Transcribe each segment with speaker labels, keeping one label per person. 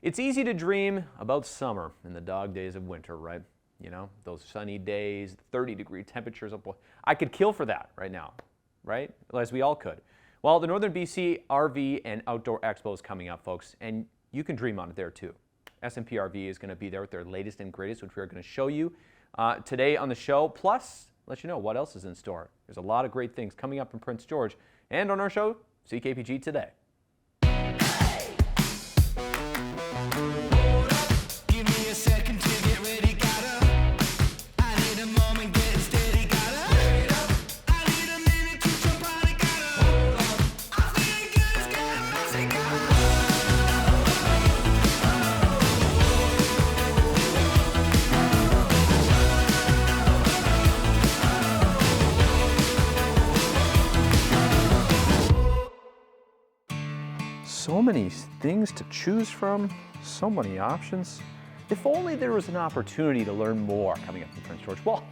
Speaker 1: It's easy to dream about summer in the dog days of winter, right? You know, those sunny days, 30-degree temperatures. I could kill for that right now, right? As we all could. Well, the Northern BC RV and Outdoor Expo is coming up, folks, and you can dream on it there too. SMP RV is going to be there with their latest and greatest, which we are going to show you today on the show, plus let you know what else is in store. There's a lot of great things coming up in Prince George and on our show, CKPG Today. So many things to choose from, so many options. If only there was an opportunity to learn more coming up in Prince George. Well,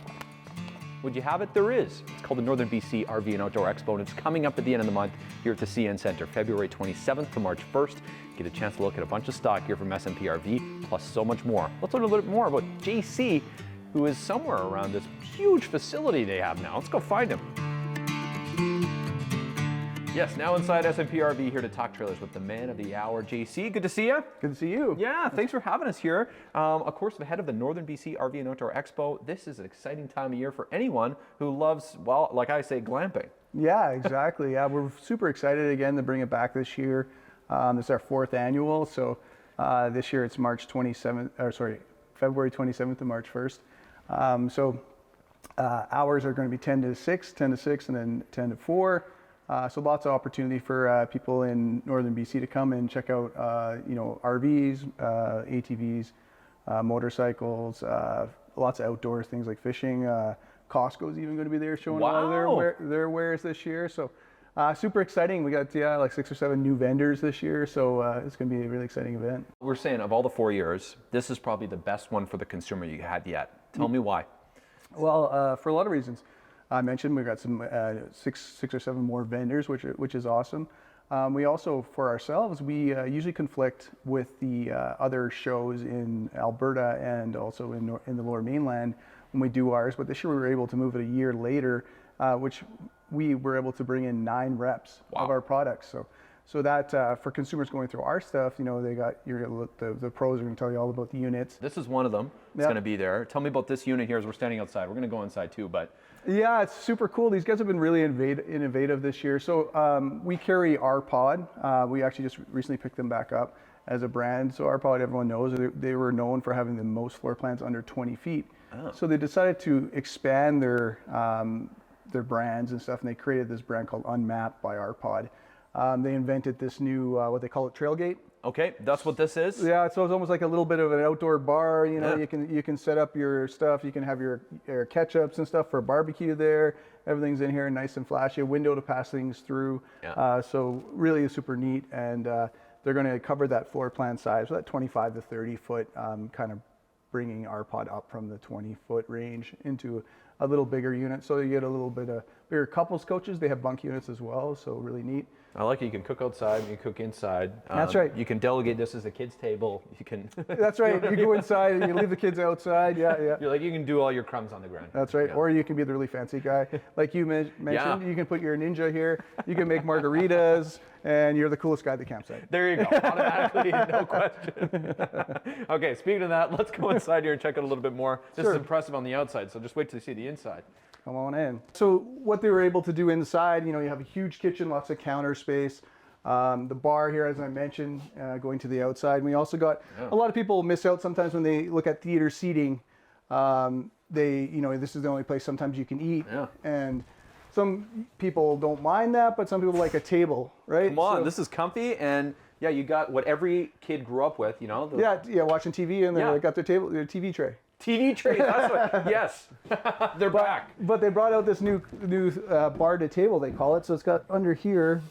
Speaker 1: would you have it? There is. It's called the Northern BC RV and Outdoor Expo, and it's coming up at the end of the month here at the CN Centre, February 27th to March 1st. Get a chance to look at a bunch of stock here from SMP RV, plus so much more. Let's learn a little bit more about JC, who is somewhere around this huge facility they have now. Let's go find him. Yes, now inside SMP RV, here to talk trailers with the man of the hour, JC. Good to see you.
Speaker 2: Good to see you.
Speaker 1: Yeah, thanks for having us here. Of course, the head of the Northern BC RV and Outdoor Expo. This is an exciting time of year for anyone who loves, well, like I say, glamping.
Speaker 2: Yeah, exactly. Yeah, we're super excited again to bring it back this year. This is our 4th annual, so this year it's February 27th to March 1st. Hours are going to be 10 to 6, and then 10 to 4. So lots of opportunity for people in Northern BC to come and check out, RVs, ATVs, motorcycles, lots of outdoors things like fishing. Costco's even going to be there showing a lot of their wares this year. So super exciting. We got like 6 or 7 new vendors this year. So it's going to be a really exciting event.
Speaker 1: We're saying of all the 4 years, this is probably the best one for the consumer you had yet. Tell me why.
Speaker 2: Well, for a lot of reasons. I mentioned we've got some 6 or 7 more vendors, which is awesome. We also, for ourselves, we usually conflict with the other shows in Alberta and also in the Lower Mainland when we do ours. But this year we were able to move it a year later, which we were able to bring in 9 reps of our products. So that for consumers going through our stuff, they got the pros are going to tell you all about the units.
Speaker 1: This is one of them. It's going to be there. Tell me about this unit here as we're standing outside. We're going to go inside too, but.
Speaker 2: Yeah, it's super cool. These guys have been really innovative this year. So we carry RPod. We actually just recently picked them back up as a brand. So RPod, everyone knows, they were known for having the most floor plans under 20 feet. Oh. So they decided to expand their brands and stuff, and they created this brand called Unmapped by RPod. They invented this new, what they call it, Trailgate.
Speaker 1: Okay, that's what this is?
Speaker 2: Yeah, so it's almost like a little bit of an outdoor bar. You can set up your stuff. You can have your ketchups and stuff for barbecue there. Everything's in here, nice and flashy. A window to pass things through. Yeah. So really super neat. And they're going to cover that floor plan size, so that 25 to 30 foot, kind of bringing RPod up from the 20-foot range into a little bigger unit. So you get a little bit of bigger couples coaches. They have bunk units as well, so really neat.
Speaker 1: I like it. You can cook outside, you can cook inside.
Speaker 2: That's right.
Speaker 1: You can delegate this as a kid's table. You can.
Speaker 2: That's right. You go inside and you leave the kids outside. Yeah.
Speaker 1: You're like, you can do all your crumbs on the ground.
Speaker 2: That's right. Yeah. Or you can be the really fancy guy, like you mentioned. Yeah. You can put your ninja here. You can make margaritas, and you're the coolest guy at the campsite.
Speaker 1: There you go. Automatically, no question. Okay. Speaking of that, let's go inside here and check out a little bit more. This is impressive on the outside, so just wait till you see the inside.
Speaker 2: Come on in. So what they were able to do inside, you have a huge kitchen, lots of counter space. The bar here, as I mentioned, going to the outside. And we also got, a lot of people miss out sometimes when they look at theater seating. This is the only place sometimes you can eat. Yeah. And some people don't mind that, but some people like a table, right?
Speaker 1: Come on, this is comfy, and yeah, you got what every kid grew up with,
Speaker 2: watching TV, and they got their TV tray.
Speaker 1: TV trays, that's what, yes. They're back.
Speaker 2: But they brought out this new bar to table, they call it. So it's got under here,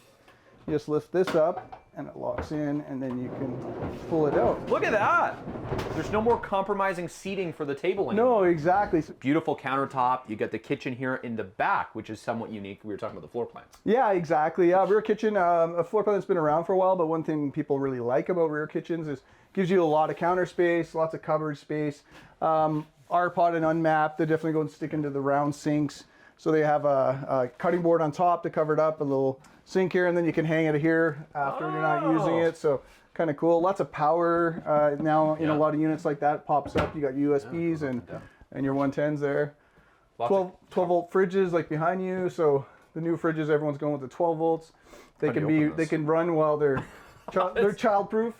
Speaker 2: you just lift this up, and it locks in, and then you can pull it out.
Speaker 1: Look at that. There's no more compromising seating for the table anymore.
Speaker 2: No, exactly.
Speaker 1: Beautiful countertop. You got the kitchen here in the back, which is somewhat unique. We were talking about the floor plans.
Speaker 2: Yeah, exactly. Yeah, rear kitchen, a floor plan that's been around for a while, but one thing people really like about rear kitchens is gives you a lot of counter space, lots of cupboard space. R-pod and unmapped, they definitely go and stick into the round sinks. So they have a cutting board on top to cover it up, a little sink here, and then you can hang it here after you're not using it. So kind of cool. Lots of power now in a lot of units like that. It pops up. You got USBs and your 110s there. 12 volt fridges like behind you. So the new fridges, everyone's going with the 12 volts. They can run while they're childproof.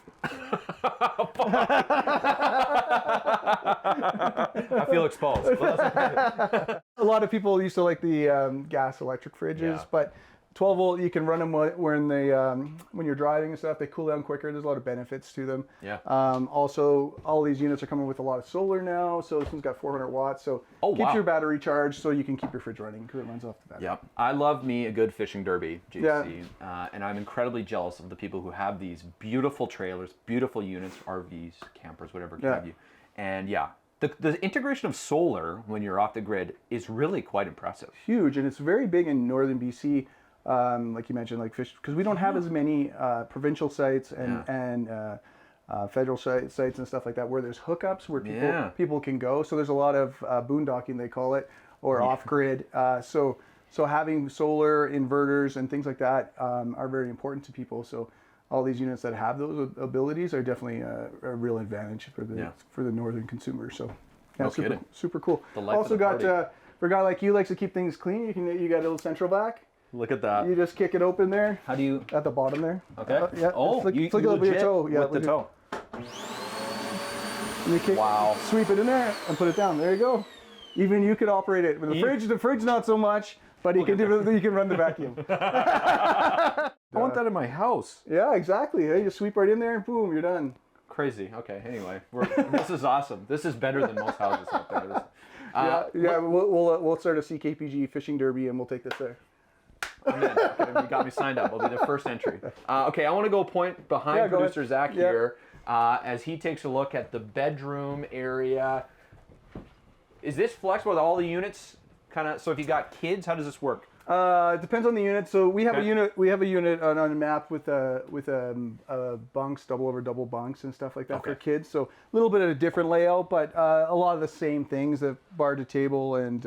Speaker 1: I feel exposed.
Speaker 2: A lot of people used to like the gas electric fridges, but 12 volt, you can run them when you're driving and stuff. They cool down quicker. There's a lot of benefits to them.
Speaker 1: Yeah.
Speaker 2: Also, all these units are coming with a lot of solar now. So this one's got 400 watts. So keeps your battery charged so you can keep your fridge running because it runs off the battery.
Speaker 1: Yeah. I love me a good fishing derby, JC. And I'm incredibly jealous of the people who have these beautiful trailers, beautiful units, RVs, campers, whatever have you. And the integration of solar when you're off the grid is really quite impressive.
Speaker 2: Huge, and it's very big in northern BC. Like you mentioned, like fish, because we don't have as many provincial sites and federal sites and stuff like that where there's hookups where people can go. So there's a lot of boondocking, they call it, or off grid. So having solar inverters and things like that are very important to people. So all these units that have those abilities are definitely a real advantage for the northern consumer. So super cool. Also got for a guy like you likes to keep things clean. You got a little central vac.
Speaker 1: Look at that.
Speaker 2: You just kick it open there.
Speaker 1: How do you?
Speaker 2: At the bottom there.
Speaker 1: Okay.
Speaker 2: You flick it with your toe. Yeah,
Speaker 1: with the toe.
Speaker 2: And you kick, sweep it in there and put it down. There you go. Even you could operate it. With the fridge not so much, but you can run the vacuum.
Speaker 1: I want that in my house.
Speaker 2: Yeah, exactly. You just sweep right in there and boom, you're done.
Speaker 1: Crazy. Okay. Anyway, this is awesome. This is better than most houses out there.
Speaker 2: We'll start a CKPG fishing derby and we'll take this there.
Speaker 1: I'm in. Okay, you got me signed up. I'll be the first entry. Okay, I want to go point behind producer Zach here as he takes a look at the bedroom area. Is this flexible with all the units? So if you got kids, how does this work?
Speaker 2: It depends on the unit. So we have a unit. We have a unit on a map with bunks, double over double bunks and stuff like that for kids. So a little bit of a different layout, but a lot of the same things: the bar to table and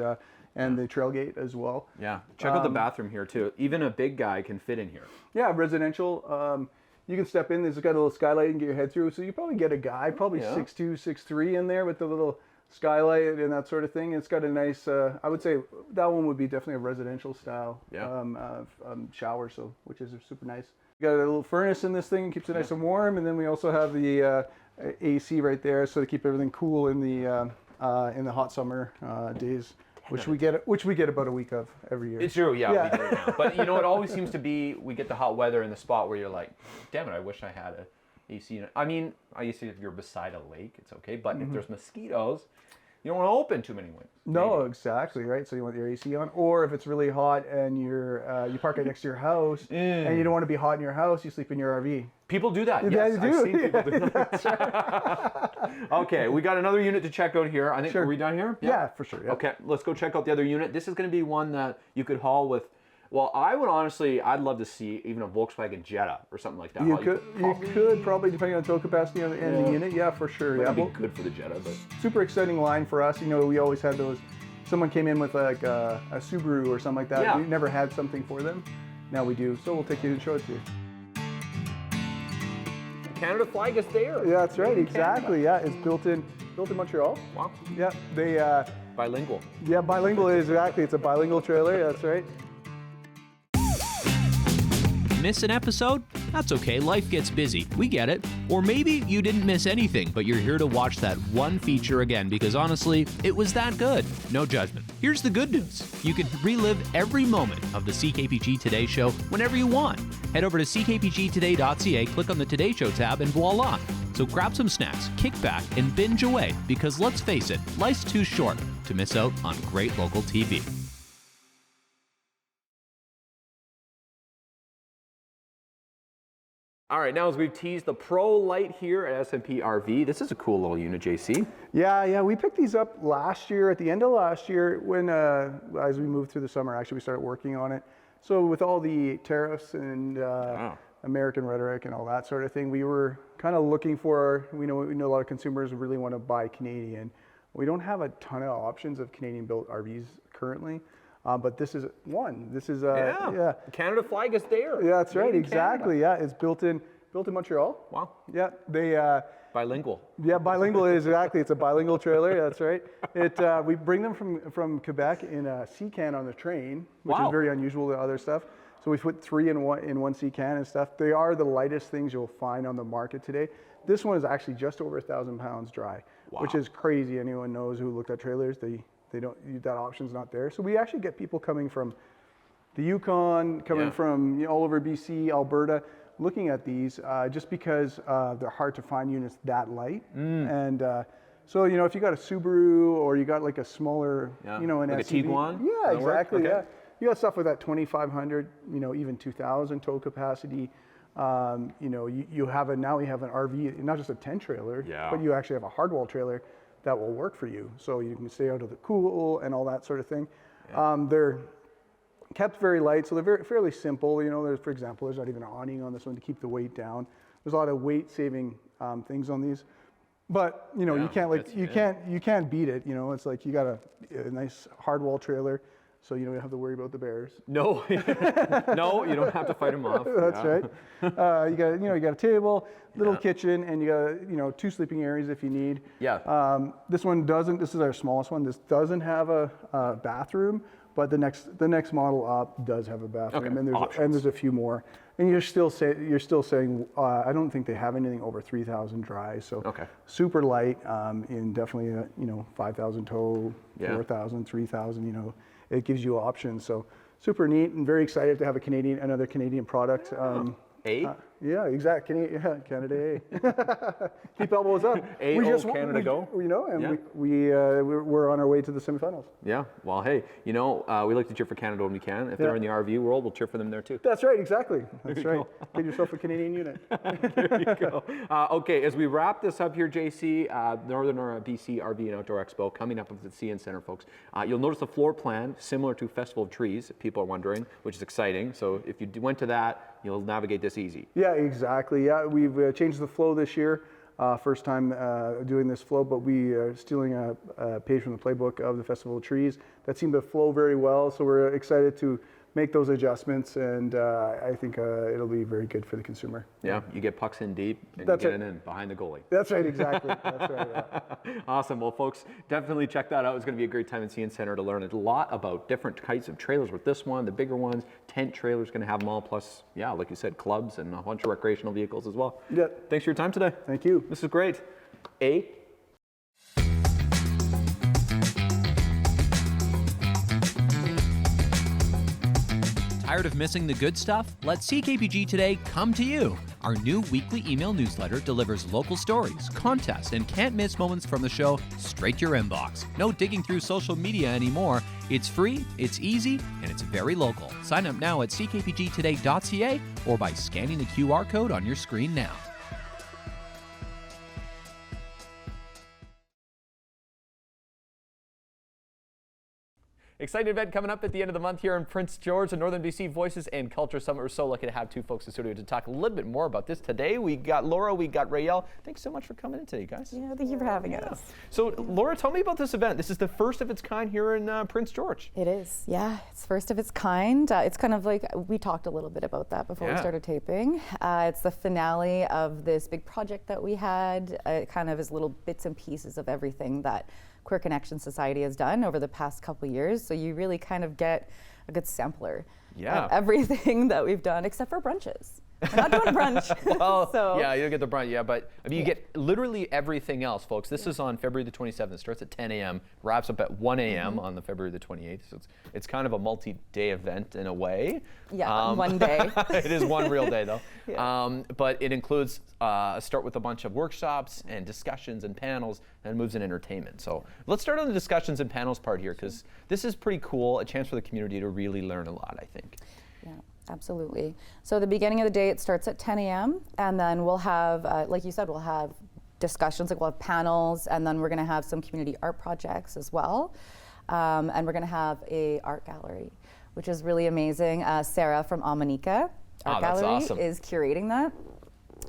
Speaker 2: the trailgate as well.
Speaker 1: Yeah. Check out the bathroom here too. Even a big guy can fit in here.
Speaker 2: Yeah, residential. You can step in. There's got a little skylight you can get your head through. So you probably get a guy, probably 6'2", 6'3" in there with the little skylight and that sort of thing. It's got a nice, I would say that one would be definitely a residential style shower, which is super nice. We got a little furnace in this thing, keeps it nice and warm, and then we also have the AC right there, so to keep everything cool in the hot summer days. Which we get about a week of every year.
Speaker 1: It's true, we do now. But you know, it always seems to be we get the hot weather in the spot where you're like, damn it, I wish I had a AC unit. I mean, obviously if you're beside a lake, it's okay. But if there's mosquitoes, you don't want to open too many windows.
Speaker 2: No, exactly, right? So you want your AC on. Or if it's really hot and you park right next to your house and you don't want to be hot in your house, you sleep in your RV.
Speaker 1: People do that.
Speaker 2: Yeah,
Speaker 1: yes,
Speaker 2: they do.
Speaker 1: I've seen people do that. Okay, we got another unit to check out here. I think, are we done here?
Speaker 2: Yeah, for sure. Yeah.
Speaker 1: Okay, let's go check out the other unit. This is going to be one that you could haul with. Well, I'd love to see even a Volkswagen Jetta or something like that.
Speaker 2: You could probably, depending on tow capacity and the unit, for sure.
Speaker 1: That'd be good for the Jetta, but
Speaker 2: super exciting line for us. You know, we always had those. Someone came in with like a Subaru or something like that. Yeah. We never had something for them. Now we do. So we'll take you and show it to you.
Speaker 1: Canada flag is there.
Speaker 2: Yeah, that's right. Exactly. Canada. Yeah, it's built in Montreal.
Speaker 1: Wow.
Speaker 2: Yeah, they
Speaker 1: bilingual.
Speaker 2: Yeah, bilingual exactly. It's a bilingual trailer. That's right.
Speaker 3: Miss an episode? That's okay, life gets busy. We get it. Or maybe you didn't miss anything, but you're here to watch that one feature again because honestly, it was that good. No judgment. Here's the good news. You can relive every moment of the CKPG Today Show whenever you want. Head over to ckpgtoday.ca, click on the Today Show tab, and voila. So grab some snacks, kick back, and binge away because let's face it, life's too short to miss out on great local TV.
Speaker 1: All right, now as we've teased the Pro Light here at SMP RV, this is a cool little unit, JC.
Speaker 2: Yeah, we picked these up last year, at the end of last year, when as we moved through the summer, actually we started working on it. So with all the tariffs and American rhetoric and all that sort of thing, we were kind of looking for, we know a lot of consumers really want to buy Canadian. We don't have a ton of options of Canadian built RVs currently. But this is one. This is
Speaker 1: Canada flag is there.
Speaker 2: Yeah, that's right.
Speaker 1: Made in
Speaker 2: Exactly.
Speaker 1: Canada.
Speaker 2: Yeah, it's built in Montreal.
Speaker 1: Wow.
Speaker 2: Yeah, they.
Speaker 1: Bilingual.
Speaker 2: Yeah, bilingual is exactly. It's a bilingual trailer. That's right. We bring them from Quebec in a sea can on the train, which is very unusual to other stuff. So we put 3 in one sea can and stuff. They are the lightest things you'll find on the market today. This one is actually just over 1,000 pounds dry, which is crazy. Anyone knows who looked at trailers, they don't, that option's not there. So we actually get people coming from the Yukon, coming from all over BC, Alberta, looking at these just because they're hard to find units that light. And so, if you got a Subaru or you got like a smaller, an
Speaker 1: like
Speaker 2: SUV.
Speaker 1: a Tiguan?
Speaker 2: Yeah, exactly.
Speaker 1: Okay.
Speaker 2: Yeah. You got stuff with that 2,500, even 2,000 tow capacity. You have now we have an RV, not just a tent trailer, but you actually have a hardwall trailer that will work for you. So you can stay out of the cool and all that sort of thing. They're kept very light, so they're fairly simple. For example, there's not even an awning on this one to keep the weight down. There's a lot of weight saving things on these. But you can't beat it. It's like you got a nice hardwall trailer, so you don't have to worry about the bears.
Speaker 1: No, no, you don't have to fight them off.
Speaker 2: That's right. You got a table, little kitchen, and you got 2 sleeping areas if you need.
Speaker 1: Yeah.
Speaker 2: This one doesn't. This is our smallest one. This doesn't have a bathroom, but the next model up does have a bathroom, and there's a few more. And you're still saying I don't think they have anything over 3,000 dry. So super light, in definitely 5,000 tow, 4,000, 3,000. It gives you options. So super neat, and very excited to have another Canadian product. Yeah, exactly. Canada A. Keep elbows up.
Speaker 1: Canada go.
Speaker 2: And we're on our way to the semifinals.
Speaker 1: Yeah. Well, hey, we like to cheer for Canada when we can. If they're in the RV world, we'll cheer for them there too.
Speaker 2: That's right. Exactly. That's right. Get yourself a Canadian unit.
Speaker 1: There you go. Okay, as we wrap this up here, JC, Northern BC RV and Outdoor Expo coming up at the CN Center, folks. You'll notice the floor plan similar to Festival of Trees, if people are wondering, which is exciting. So if you went to that, you'll navigate this easy.
Speaker 2: Yeah, exactly. Yeah, we've changed the flow this year. First time doing this flow, but we are stealing a page from the playbook of the Festival of Trees that seemed to flow very well. So we're excited to make those adjustments, and I think it'll be very good for the consumer.
Speaker 1: Yeah, you get pucks in deep, and you get it in behind the goalie.
Speaker 2: That's right, exactly. That's right. Yeah.
Speaker 1: Awesome. Well, folks, definitely check that out. It's going to be a great time in CN Center to learn a lot about different types of trailers with this one, the bigger ones, tent trailers, going to have them all, plus, like you said, clubs and a bunch of recreational vehicles as well.
Speaker 2: Yeah.
Speaker 1: Thanks for your time today.
Speaker 2: Thank you.
Speaker 1: This is great.
Speaker 3: Tired of missing the good stuff? Let CKPG Today come to you. Our new weekly email newsletter delivers local stories, contests, and can't-miss moments from the show straight to your inbox. No digging through social media anymore. It's free, it's easy, and it's very local. Sign up now at ckpgtoday.ca or by scanning the QR code on your screen now.
Speaker 1: Exciting event coming up at the end of the month here in Prince George, the Northern BC Voices and Culture Summit. We're so lucky to have 2 folks in the studio to talk a little bit more about this today. We got Laura, we got Rael. Thanks so much for coming in today, guys.
Speaker 4: Yeah, thank you for having us.
Speaker 1: So, Laura, tell me about this event. This is the first of its kind here in Prince George.
Speaker 4: It is, yeah. It's first of its kind. It's kind of like, we talked a little bit about that before we started taping. It's the finale of this big project that we had. It kind of is little bits and pieces of everything that Queer Connection Society has done over the past couple of years. So you really kind of get a good sampler of everything that we've done, except for brunches. We're not doing brunch.
Speaker 1: Well,
Speaker 4: so.
Speaker 1: Yeah, you don't get the brunch, but I mean, you get literally everything else, folks. This is on February the 27th. It starts at 10 a.m., wraps up at 1 a.m. on the February the 28th. So it's kind of a multi-day event in a way.
Speaker 4: Yeah, one day.
Speaker 1: It is one real day, though. But it includes start with a bunch of workshops and discussions and panels, and moves in entertainment. So let's start on the discussions and panels part here, because this is pretty cool, a chance for the community to really learn a lot, I think.
Speaker 4: Yeah. Absolutely. So the beginning of the day, it starts at 10 a.m. and then we'll have, like you said, we'll have discussions, like we'll have panels, and then we're going to have some community art projects as well. And we're going to have a art gallery, which is really amazing. Sarah from Amanika Art
Speaker 1: that's
Speaker 4: Gallery
Speaker 1: awesome.
Speaker 4: is curating that.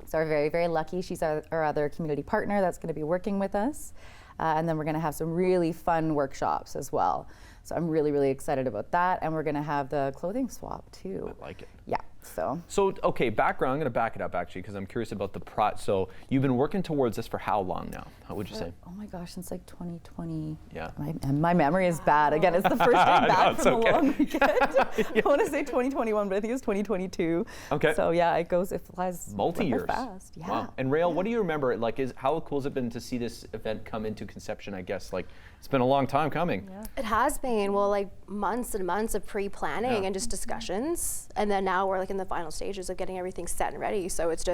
Speaker 4: So we're very, very lucky. She's our other community partner that's going to be working with us. And then we're going to have some really fun workshops as well. So I'm really, really excited about that. And we're going to have the clothing swap too.
Speaker 1: I like it.
Speaker 4: Yeah.
Speaker 1: So, okay, background. I'm going to back it up actually because I'm curious about the So you've been working towards this for how long now? How would you say?
Speaker 4: Oh my gosh, since like 2020.
Speaker 1: Yeah.
Speaker 4: My memory is bad. Again, it's the first day back
Speaker 1: it's
Speaker 4: from
Speaker 1: okay.
Speaker 4: a long weekend. I want to say 2021, but I think it's 2022.
Speaker 1: Okay.
Speaker 4: So yeah, it flies
Speaker 1: Multi-years.
Speaker 4: fast. Yeah.
Speaker 1: Wow. And Rael, what do you remember? Like, how cool has it been to see this event come into conception? I guess like it's been a long time coming.
Speaker 4: Yeah.
Speaker 5: It has been, well, like months and months of pre-planning
Speaker 1: Yeah.
Speaker 5: and just discussions, and then now we're like in the final stages of getting everything set and ready. So it's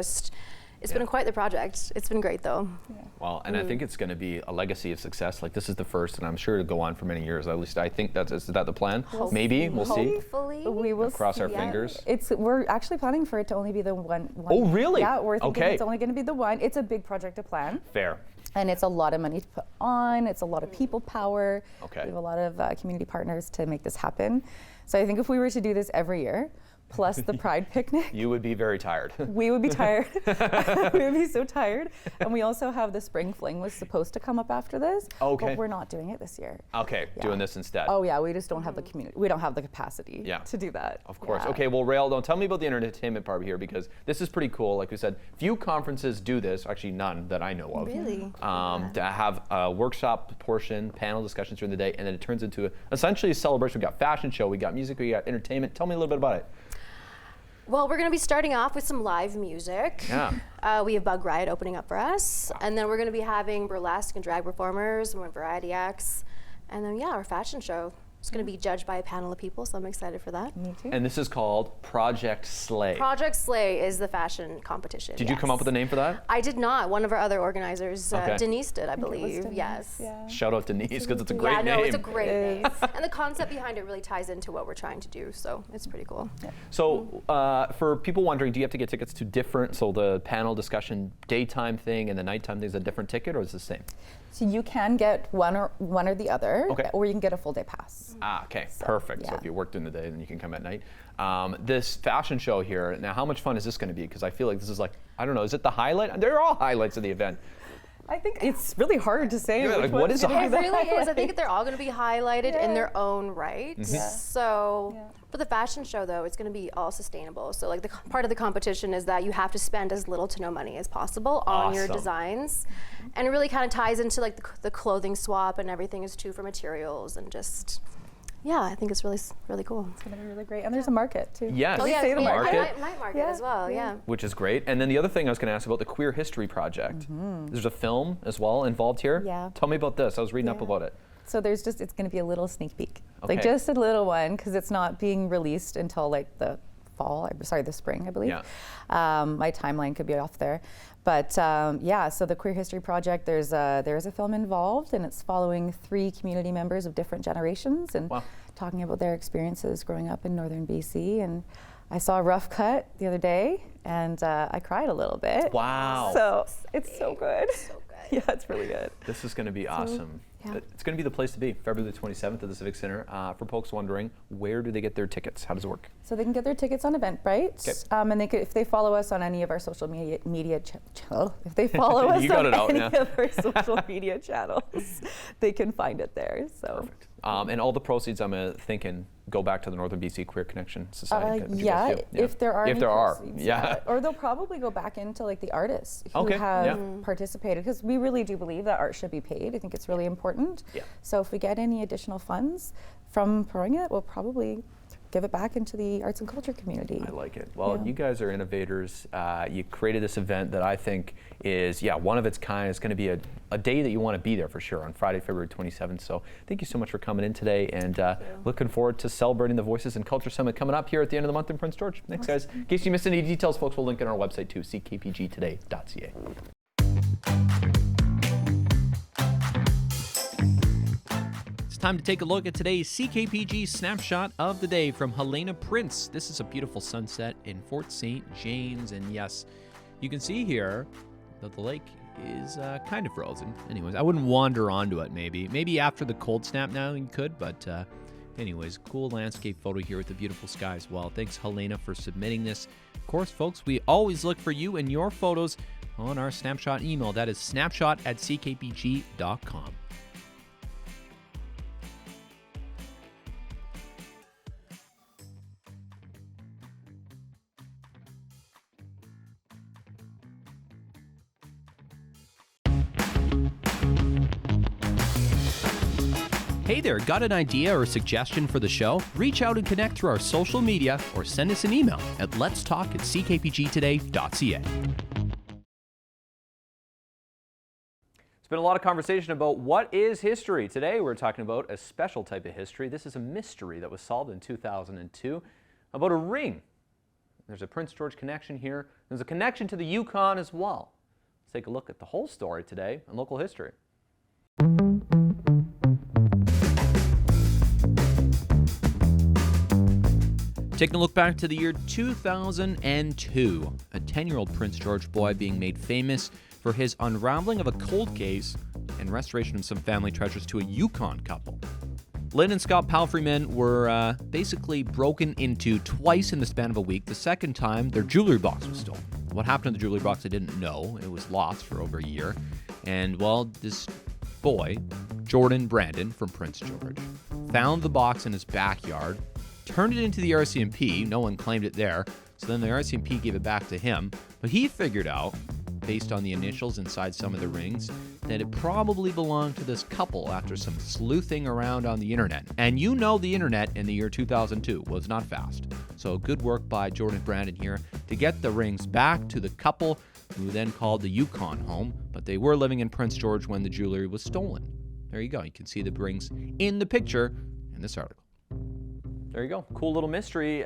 Speaker 5: been quite the project. It's been great though.
Speaker 1: Well, and I think it's going to be a legacy of success. Like this is the first, and I'm sure it'll go on for many years. At least I think is that the plan? Maybe we'll see.
Speaker 5: Hopefully.
Speaker 4: We will
Speaker 1: Cross our
Speaker 4: see.
Speaker 1: fingers.
Speaker 4: We're actually planning for it to only be the one.
Speaker 1: Oh, really?
Speaker 4: Yeah, we're thinking
Speaker 1: Okay.
Speaker 4: it's only going to be the one. It's a big project to plan.
Speaker 1: Fair.
Speaker 4: And it's a lot of money to put on. It's a lot of people power.
Speaker 1: Okay.
Speaker 4: We have a lot of community partners to make this happen. So I think if we were to do this every year, plus the Pride picnic,
Speaker 1: You would be very tired.
Speaker 4: we would be tired. We would be so tired. And we also have the Spring Fling was supposed to come up after this.
Speaker 1: Okay.
Speaker 4: But we're not doing it this year.
Speaker 1: Okay,
Speaker 4: Yeah.
Speaker 1: doing this instead.
Speaker 4: Oh yeah, we just don't have the community. We don't have the capacity
Speaker 1: Yeah.
Speaker 4: to do that.
Speaker 1: Of course.
Speaker 4: Yeah.
Speaker 1: Okay, well, Rael, don't tell me about the entertainment part here because this is pretty cool. Like we said, few conferences do this, actually none that I know of.
Speaker 5: Really?
Speaker 1: To have a workshop portion, panel discussions during the day, and then it turns into essentially a celebration. We got fashion show, we got music, we got entertainment. Tell me a little bit about it.
Speaker 5: Well, we're going to be starting off with some live music.
Speaker 1: Yeah.
Speaker 5: We have Bug Riot opening up for us. And then we're going to be having burlesque and drag performers and variety acts. And then, yeah, our fashion show. It's going to be judged by a panel of people, so I'm excited for that.
Speaker 4: Me too.
Speaker 1: And this is called Project Slay.
Speaker 5: Project Slay is the fashion competition.
Speaker 1: Did you come up with a name for that?
Speaker 5: I did not. One of our other organizers,
Speaker 1: Okay.
Speaker 5: Denise did, I
Speaker 4: It was
Speaker 5: believe.
Speaker 4: Denise,
Speaker 5: Yes.
Speaker 4: Yeah.
Speaker 1: Shout out Denise because it's a great
Speaker 5: Yeah,
Speaker 1: name.
Speaker 5: no, it's a great
Speaker 4: It
Speaker 5: name.
Speaker 4: is.
Speaker 5: And the concept behind it really ties into what we're trying to do, so it's pretty cool.
Speaker 1: So for people wondering, do you have to get tickets to different, so the panel discussion daytime thing and the nighttime thing is a different ticket or is it the same?
Speaker 4: So you can get one or the other,
Speaker 1: Okay.
Speaker 4: or you can get a full day pass.
Speaker 1: Ah, okay, perfect. So
Speaker 4: yeah.
Speaker 1: if you work during the day, then you can come at night. This fashion show here, now how much fun is this going to be? Because I feel like this is like, I don't know, is it the highlight? They're all highlights of the event.
Speaker 4: I think it's really hard to say.
Speaker 1: Yeah,
Speaker 4: which
Speaker 1: like, what
Speaker 4: one's
Speaker 1: is a
Speaker 4: gonna be
Speaker 5: It
Speaker 4: the
Speaker 5: really is. I
Speaker 4: highlight.
Speaker 5: think they're all going to be highlighted in
Speaker 4: Yeah.
Speaker 5: their own right.
Speaker 4: Yeah.
Speaker 5: So,
Speaker 4: Yeah.
Speaker 5: for the fashion show though, it's going to be all sustainable. So, like part of the competition is that you have to spend as little to no money as possible on your
Speaker 1: Awesome.
Speaker 5: designs, and it really kind of ties into like the clothing swap and everything is too for materials and just. Yeah, I think it's really cool.
Speaker 4: It's gonna be really great, and there's a market too.
Speaker 1: Yes.
Speaker 5: Oh
Speaker 4: Did we
Speaker 5: yeah,
Speaker 4: say the
Speaker 5: yeah,
Speaker 1: market?
Speaker 5: night market
Speaker 4: Yeah,
Speaker 5: as well.
Speaker 4: yeah.
Speaker 5: Yeah.
Speaker 1: Which is great. And then the other thing I was going to ask about the Queer History Project. There's a film as well involved here.
Speaker 4: Yeah.
Speaker 1: Tell me about this. I was reading up
Speaker 4: Yeah.
Speaker 1: about it.
Speaker 4: So it's going to be a little sneak peek,
Speaker 1: Okay.
Speaker 4: like just a little one, because it's not being released until like the spring, I believe.
Speaker 1: Yeah.
Speaker 4: My timeline could be off there, but yeah. So the Queer History Project, there is a film involved, and it's following 3 community members of different generations and
Speaker 1: Wow.
Speaker 4: talking about their experiences growing up in northern BC. And I saw a rough cut the other day, and I cried a little bit.
Speaker 1: Wow.
Speaker 4: So it's so good.
Speaker 5: So good.
Speaker 4: Yeah, it's really good.
Speaker 1: This is going to be awesome.
Speaker 4: yeah.
Speaker 1: It's going to be the place to be, February the 27th at the Civic Center. For folks wondering, where do they get their tickets? How does it work?
Speaker 4: So they can get their tickets on Eventbrite,
Speaker 1: Okay.
Speaker 4: and they could, if they follow us on any of our social media if they follow us
Speaker 1: You got
Speaker 4: on
Speaker 1: it out,
Speaker 4: any
Speaker 1: yeah.
Speaker 4: of our social media channels, they can find it there. So
Speaker 1: Perfect. And all the proceeds, I'm thinking, go back to the Northern BC Queer Connection Society. That you
Speaker 4: yeah,
Speaker 1: guys do.
Speaker 4: if there are
Speaker 1: If
Speaker 4: any
Speaker 1: there are,
Speaker 4: proceeds,
Speaker 1: yeah.
Speaker 4: or they'll probably go back into like the artists who
Speaker 1: Okay,
Speaker 4: have
Speaker 1: yeah.
Speaker 4: participated, because we really do believe that art should be paid. I think it's really important.
Speaker 1: Yeah.
Speaker 4: So if we get any additional funds from promoting it, we'll probably give it back into the arts and culture community.
Speaker 1: I like it. Well,
Speaker 4: Yeah.
Speaker 1: you guys are innovators. You created this event that I think is, one of its kind. It's going to be a day that you want to be there for sure on Friday, February 27th. So thank you so much for coming in today, and looking forward to celebrating the Voices and Culture Summit coming up here at the end of the month in Prince George. Thanks, guys. In case you missed any details, folks, we'll link it on our website too, ckpgtoday.ca.
Speaker 3: It's time to take a look at today's CKPG snapshot of the day from Helena Prince. This is a beautiful sunset in Fort St. James, and yes, you can see here that the lake is kind of frozen. Anyways, I wouldn't wander onto it maybe after the cold snap now you could, but anyways, cool landscape photo here with the beautiful sky as well. Thanks, Helena, for submitting this. Of course, folks, we always look for you and your photos on our snapshot email. That is snapshot@ckpg.com. Hey there, got an idea or suggestion for the show? Reach out and connect through our social media or send us an email at letstalk@ckpgtoday.ca.
Speaker 1: It's been a lot of conversation about what is history. Today we're talking about a special type of history. This is a mystery that was solved in 2002 about a ring. There's a Prince George connection here. There's a connection to the Yukon as well. Let's take a look at the whole story today on local history.
Speaker 3: Taking a look back to the year 2002, a 10-year-old Prince George boy being made famous for his unraveling of a cold case and restoration of some family treasures to a Yukon couple. Lynn and Scott Palfreyman were basically broken into twice in the span of a week. The second time, their jewelry box was stolen. What happened to the jewelry box, I didn't know. It was lost for over a year. And, well, this boy, Jordan Brandon from Prince George, found the box in his backyard, turned it into the RCMP. No one claimed it there. So then the RCMP gave it back to him. But he figured out, based on the initials inside some of the rings, that it probably belonged to this couple after some sleuthing around on the internet. And you know the internet in the year 2002 was not fast. So good work by Jordan Brandon here to get the rings back to the couple, who then called the Yukon home. But they were living in Prince George when the jewelry was stolen. There you go. You can see the rings in the picture in this article.
Speaker 1: There you go. Cool little mystery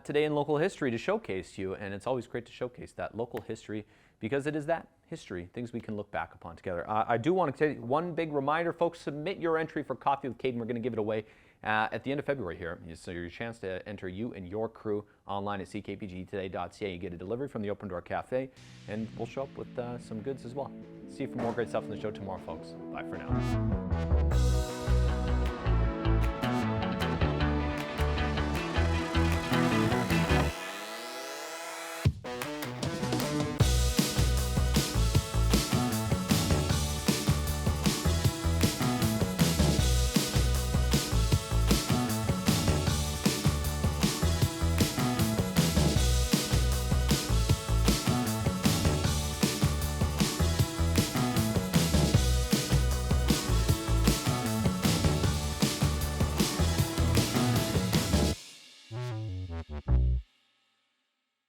Speaker 1: today in local history to showcase you, and it's always great to showcase that local history because it is that history, things we can look back upon together. I do want to tell you one big reminder, folks, submit your entry for Coffee with Caden. We're going to give it away at the end of February here. So your chance to enter you and your crew online at ckpgtoday.ca. You get a delivery from the Open Door Cafe, and we'll show up with some goods as well. See you for more great stuff on the show tomorrow, folks. Bye for now.